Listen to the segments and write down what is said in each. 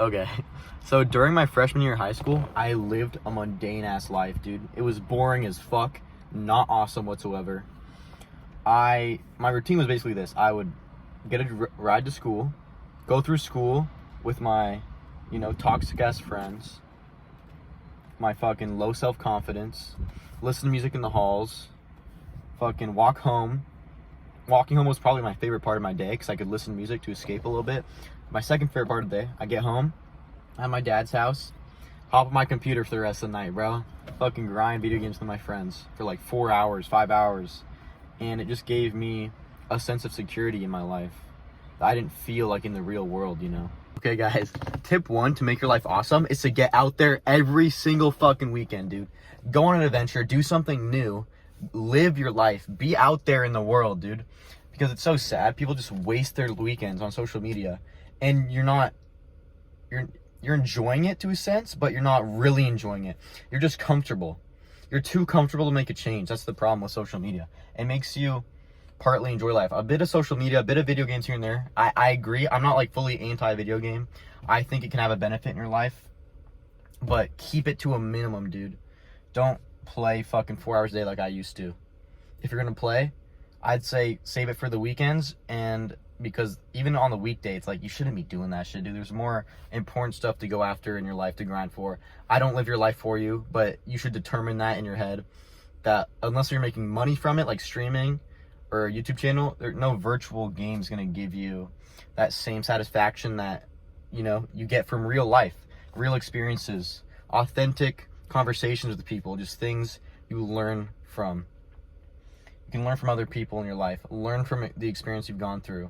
Okay. So during my freshman year of high school, I lived a mundane ass life, dude. It was boring as fuck, not awesome whatsoever. My routine was basically this. I would get a ride to school, go through school with my, toxic ass friends, my fucking low self-confidence, listen to music in the halls, fucking walk home. Walking home was probably my favorite part of my day because I could listen to music to escape a little bit. My second favorite part of the day, I get home at my dad's house, hop on my computer for the rest of the night, bro. Fucking grind video games with my friends for like 4 hours, 5 hours. And it just gave me a sense of security in my life that I didn't feel like in the real world, Okay, guys, tip 1 to make your life awesome is to get out there every single fucking weekend, dude. Go on an adventure, do something new, live your life, be out there in the world, dude. Because it's so sad. People just waste their weekends on social media, and you're enjoying it to a sense, but you're not really enjoying it. You're just comfortable. You're too comfortable to make a change. That's the problem with social media. It makes you partly enjoy life. A bit of social media, a bit of video games here and there. I agree. I'm not like fully anti-video game. I think it can have a benefit in your life, but keep it to a minimum, dude. Don't play fucking 4 hours a day like I used to. If you're gonna play, I'd say save it for the weekends, and because even on the weekday, it's like you shouldn't be doing that shit, dude. There's more important stuff to go after in your life to grind for. I don't live your life for you, but you should determine that in your head that unless you're making money from it, like streaming or a YouTube channel, there's no virtual game's gonna give you that same satisfaction that you get from real life, real experiences, authentic conversations with people, just things you learn from. You can learn from other people in your life, learn from the experience you've gone through.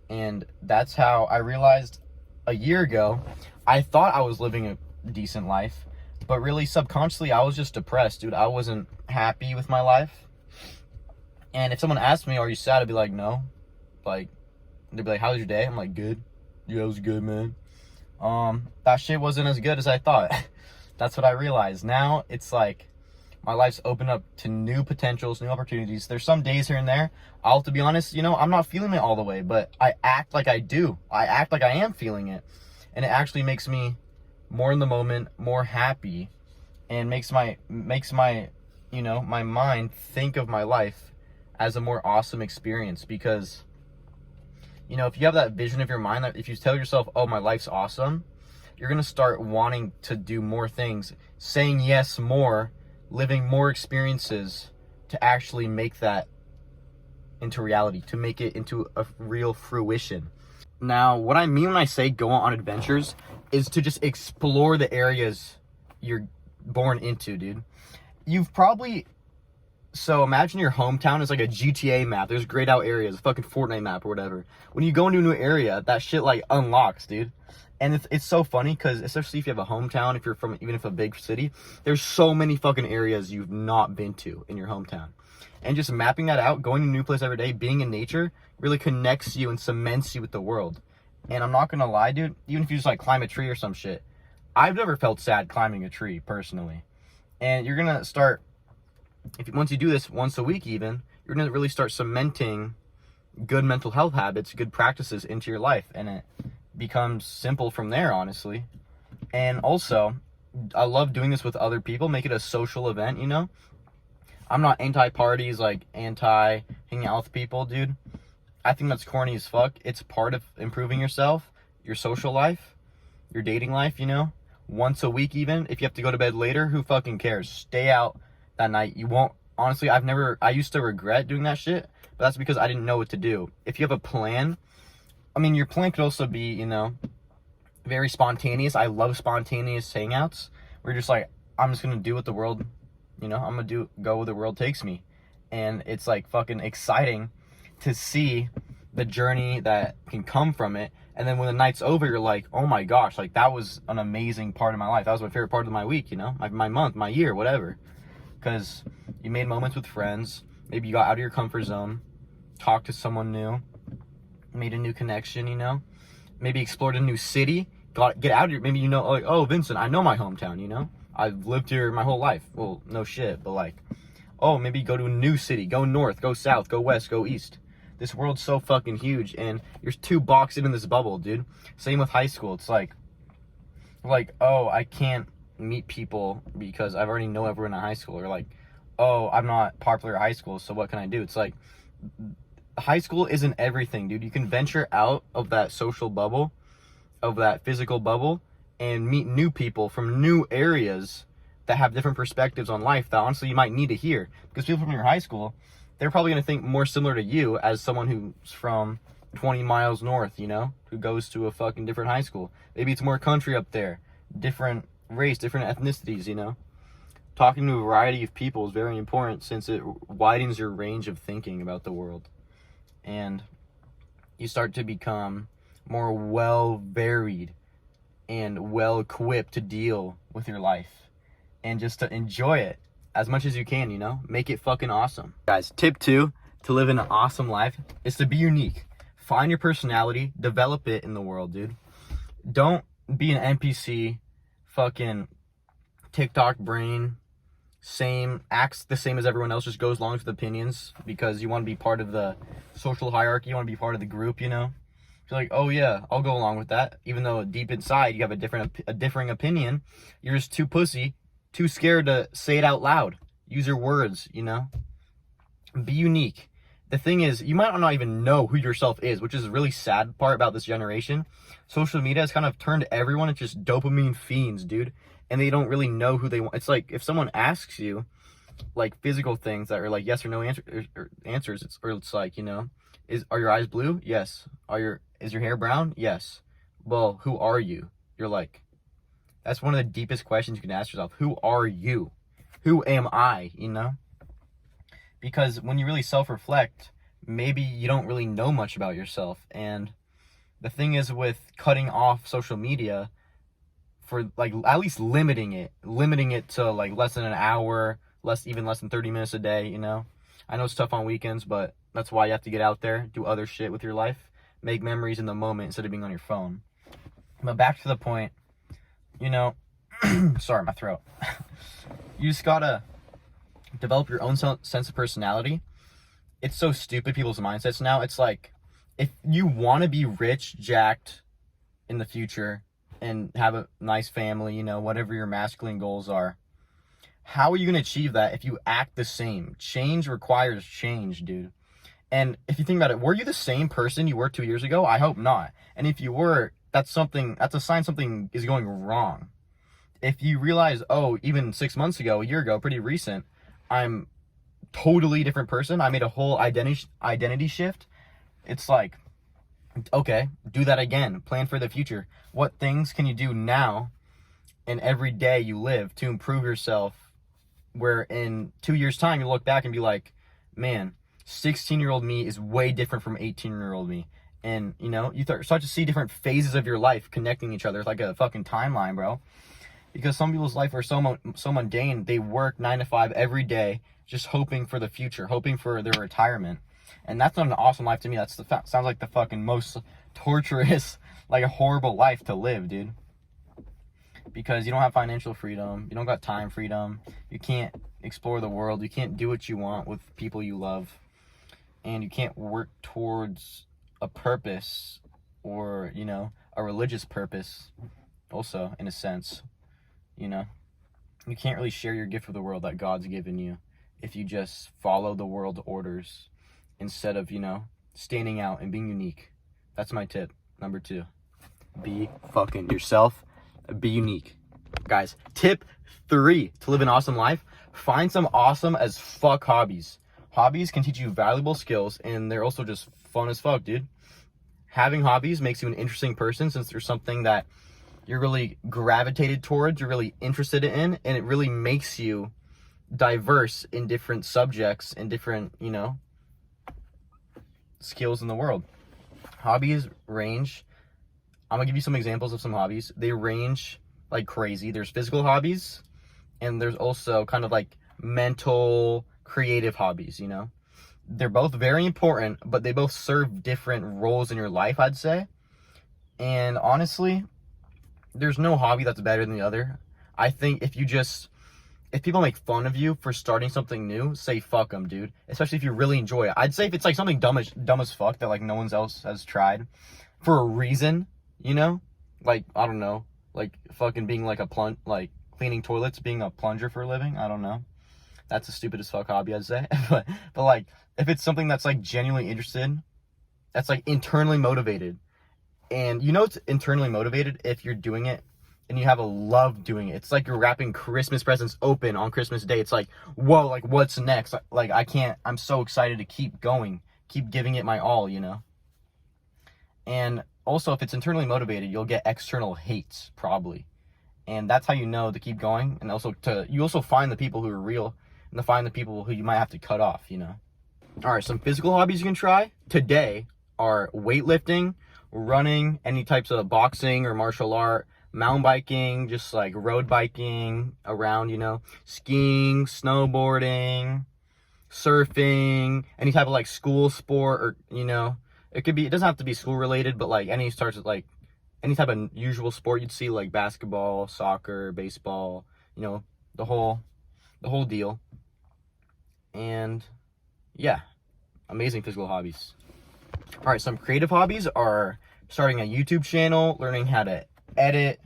And that's how I realized a year ago, I thought I was living a decent life, but really subconsciously I was just depressed, dude. I wasn't happy with my life. And if someone asked me, are you sad? I'd be like, no. Like, they'd be like, how was your day? I'm like, good. Yeah, it was good, man. That shit wasn't as good as I thought. That's what I realized. Now it's like my life's opened up to new potentials, new opportunities. There's some days here and there, to be honest, I'm not feeling it all the way, but I act like I do. I act like I am feeling it. And it actually makes me more in the moment, more happy, and makes my my mind think of my life as a more awesome experience. Because, if you have that vision of your mind, that if you tell yourself, oh, my life's awesome, you're going to start wanting to do more things, saying yes more, living more experiences to actually make that into reality, to make it into a real fruition. Now, what I mean when I say go on adventures is to just explore the areas you're born into, dude. So imagine your hometown is like a GTA map. There's grayed out areas, a fucking Fortnite map or whatever. When you go into a new area, that shit like unlocks, dude. And it's so funny because especially if you have a hometown, even if a big city, there's so many fucking areas you've not been to in your hometown. And just mapping that out, going to a new place every day, being in nature really connects you and cements you with the world. And I'm not gonna lie, dude, even if you just like climb a tree or some shit, I've never felt sad climbing a tree personally. And you're gonna start, once you do this once a week even, you're gonna really start cementing good mental health habits, good practices into your life. And it becomes simple from there, honestly. And also, I love doing this with other people, make it a social event, I'm not anti-parties, like anti-hanging out with people, dude. I think that's corny as fuck. It's part of improving yourself, your social life, your dating life, once a week even. If you have to go to bed later, who fucking cares? Stay out that night. You won't, honestly, I used to regret doing that shit, but that's because I didn't know what to do. If you have a plan, your plan could also be, very spontaneous. I love spontaneous hangouts where you're just like, I'm just gonna do what the world, I'm gonna go where the world takes me. And it's like fucking exciting to see the journey that can come from it. And then when the night's over, you're like, oh my gosh, like that was an amazing part of my life. That was my favorite part of my week, my month, my year, whatever. Because you made moments with friends. Maybe you got out of your comfort zone, talked to someone new, made a new connection, maybe explored a new city, get out of here. Maybe like, oh, Vincent, I know my hometown, I've lived here my whole life. Well, no shit, but like, oh, maybe go to a new city, go north, go south, go west, go east. This world's so fucking huge, and you're too boxed in this bubble, dude. Same with high school. It's like, like, oh, I can't meet people because I've already know everyone in high school, or like, oh, I'm not popular at high school, so what can I do? It's like, high school isn't everything, dude. You can venture out of that social bubble, of that physical bubble, and meet new people from new areas that have different perspectives on life that honestly you might need to hear. Because people from your high school, they're probably going to think more similar to you as someone who's from 20 miles north, you know, who goes to a fucking different high school. Maybe it's more country up there, different race, different ethnicities, you know. Talking to a variety of people is very important since it widens your range of thinking about the world. And you start to become more well varied and well equipped to deal with your life and just to enjoy it as much as you can, you know? Make it fucking awesome. Guys, tip 2 to live an awesome life is to be unique. Find your personality, develop it in the world, dude. Don't be an NPC, fucking TikTok brain, acts the same as everyone else, just goes along with opinions because you want to be part of the social hierarchy, you want to be part of the group, you know? You're like, oh yeah, I'll go along with that. Even though deep inside you have a differing opinion, you're just too pussy, too scared to say it out loud. Use your words, you know? Be unique. The thing is, you might not even know who yourself is, which is a really sad part about this generation. Social media has kind of turned everyone into just dopamine fiends, dude. And they don't really know who they want. It's like if someone asks you, like, physical things that are like yes or no answers, it's like, you know, are your eyes blue? Yes. Is your hair brown? Yes. Well, who are you? You're like, that's one of the deepest questions you can ask yourself. Who are you? Who am I? You know? Because when you really self-reflect, maybe you don't really know much about yourself. And the thing is, with cutting off social media, for like at least limiting it to like less than an hour, even less than 30 minutes a day, you know? I know it's tough on weekends, but that's why you have to get out there, do other shit with your life, make memories in the moment instead of being on your phone. But back to the point, you know, sorry, my throat. You just gotta develop your own sense of personality. It's so stupid, people's mindsets now. It's like, if you want to be rich, jacked in the future and have a nice family, you know, whatever your masculine goals are, how are you going to achieve that if you act the same? Change requires change, dude. And if you think about it, were you the same person you were 2 years ago? I hope not. And if you were, that's a sign something is going wrong. If you realize, oh, even 6 months ago, a year ago, pretty recent, I'm totally different person, I made a whole identity shift, it's like, okay, do that again. Plan for the future. What things can you do now and every day you live to improve yourself, where in 2 years' time you look back and be like, man, 16-year-old me is way different from 18-year-old me. And, you know, you start to see different phases of your life connecting each other. It's like a fucking timeline, bro. Because some people's life are so mundane, they work 9 to 5 every day, just hoping for the future, hoping for their retirement. And that's not an awesome life to me. Sounds like the fucking most torturous, like a horrible life to live, dude. Because you don't have financial freedom, you don't got time freedom, you can't explore the world, you can't do what you want with people you love, and you can't work towards a purpose, or, you know, a religious purpose also, in a sense. You know, you can't really share your gift with the world that God's given you if you just follow the world orders instead of, you know, standing out and being unique. That's my tip, number 2. Be fucking yourself. Be unique. Guys, tip 3 to live an awesome life: find some awesome as fuck hobbies. Hobbies can teach you valuable skills, and they're also just fun as fuck, dude. Having hobbies makes you an interesting person, since there's something that you're really gravitated towards, you're really interested in, and it really makes you diverse in different subjects and different, you know, skills in the world. Hobbies range. I'm gonna give you some examples of some hobbies. They range like crazy. There's physical hobbies, and there's also kind of like mental, creative hobbies, you know? They're both very important, but they both serve different roles in your life, I'd say. And honestly, there's no hobby that's better than the other. I think if people make fun of you for starting something new, say fuck them, dude. Especially if you really enjoy it. I'd say if it's like something dumb as fuck that like no one else has tried for a reason, you know? Like, I don't know, Like fucking being like like cleaning toilets, being a plunger for a living. I don't know. That's the stupidest fuck hobby, I'd say. but like, if it's something that's like genuinely interested, that's like internally motivated, and you know it's internally motivated if you're doing it and you have a love doing it. It's like you're wrapping Christmas presents open on Christmas Day. It's like, whoa, like what's next? Like I'm so excited to keep going, keep giving it my all, you know? And also, if it's internally motivated, you'll get external hates probably. And that's how you know to keep going. And also you also find the people who are real and to find the people who you might have to cut off, you know? All right, some physical hobbies you can try today are weightlifting, running, any types of boxing or martial art, mountain biking, just like road biking around, you know, skiing, snowboarding, surfing, any type of like school sport, or, you know, it doesn't have to be school related, but like any type of usual sport you'd see, like basketball, soccer, baseball, you know, the whole deal. And yeah, amazing physical hobbies. All right, some creative hobbies are starting a YouTube channel, learning how to edit,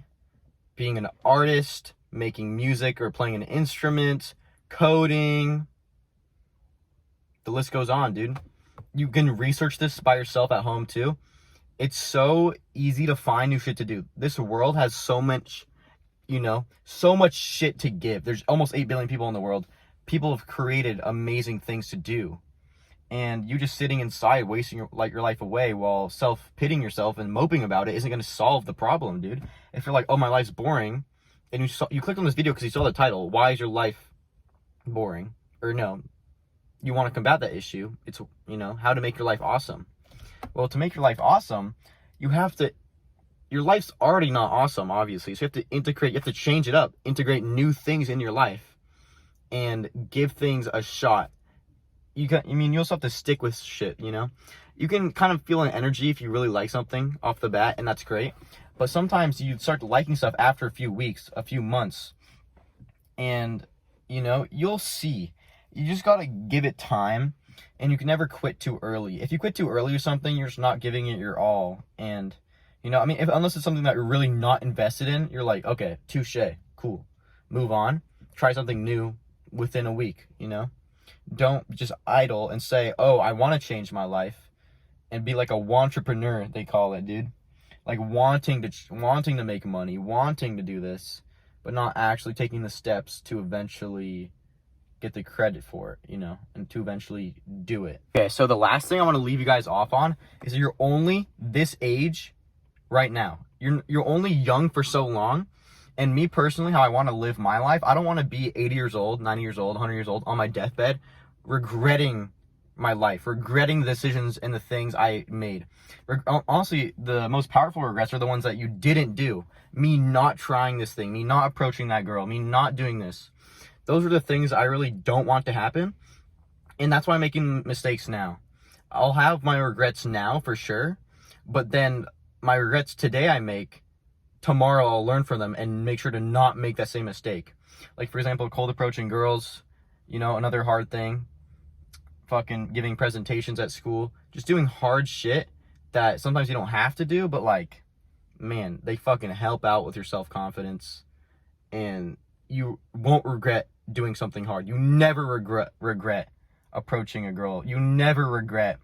being an artist, making music or playing an instrument, coding. The list goes on, dude. You can research this by yourself at home too. It's so easy to find new shit to do. This world has so much, you know, so much shit to give. There's almost 8 billion people in the world. People have created amazing things to do. And you just sitting inside wasting your life away while self-pitying yourself and moping about it isn't going to solve the problem, dude. If you're like, oh, my life's boring, and you clicked on this video because you saw the title, why is your life boring? Or no, you want to combat that issue. It's, you know, how to make your life awesome. Well, to make your life awesome, your life's already not awesome, obviously. So you have to change it up, integrate new things in your life, and give things a shot. You also have to stick with shit, you know? You can kind of feel an energy if you really like something off the bat, and that's great. But sometimes you start liking stuff after a few weeks, a few months. And, you know, you'll see. You just gotta give it time, and you can never quit too early. If you quit too early or something, you're just not giving it your all. And, you know, I mean, unless it's something that you're really not invested in, you're like, okay, touche, cool. Move on. Try something new within a week, you know? Don't just idle and say, oh, I want to change my life, and be like a wantrepreneur, they call it, dude. Like wanting to make money, wanting to do this, but not actually taking the steps to eventually get the credit for it, you know, and to eventually do it. Okay, so the last thing I want to leave you guys off on is that you're only this age right now. You're only young for so long. And me personally, how I want to live my life, I don't want to be 80 years old, 90 years old, 100 years old on my deathbed, regretting my life, regretting the decisions and the things I made. Honestly, the most powerful regrets are the ones that you didn't do. Me not trying this thing, me not approaching that girl, me not doing this. Those are the things I really don't want to happen. And that's why I'm making mistakes now. I'll have my regrets now for sure. But then my regrets today I make, tomorrow I'll learn from them and make sure to not make that same mistake. Like, for example, cold approaching girls, you know, another hard thing. Fucking giving presentations at school. Just doing hard shit that sometimes you don't have to do, but like, man, they fucking help out with your self-confidence. And you won't regret doing something hard. You never regret approaching a girl. You never regret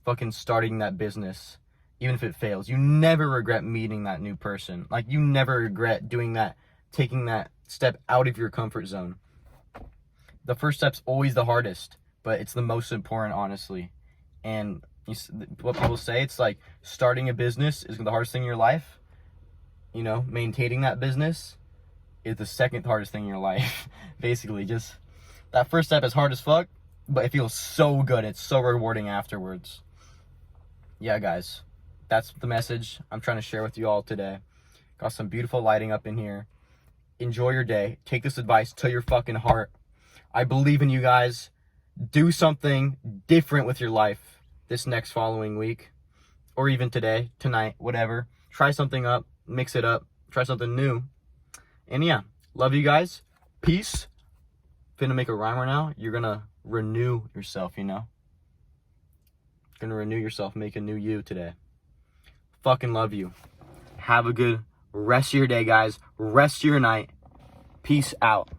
fucking starting that business, even if it fails. You never regret meeting that new person. Like, you never regret doing that, taking that step out of your comfort zone. The first step's always the hardest, but it's the most important, honestly. And what people say, it's like starting a business is the hardest thing in your life. You know, maintaining that business is the second hardest thing in your life. Basically, just that first step is hard as fuck, but it feels so good. It's so rewarding afterwards. Yeah, guys, that's the message I'm trying to share with you all today. Got some beautiful lighting up in here. Enjoy your day. Take this advice to your fucking heart. I believe in you guys. Do something different with your life this next following week, or even today, tonight, whatever. Try something up, mix it up, try something new. And yeah, love you guys. Peace. Finna make a rhyme right now. You're gonna renew yourself, you know? Gonna renew yourself, make a new you today. Fucking love you. Have a good rest of your day, guys. Rest of your night. Peace out.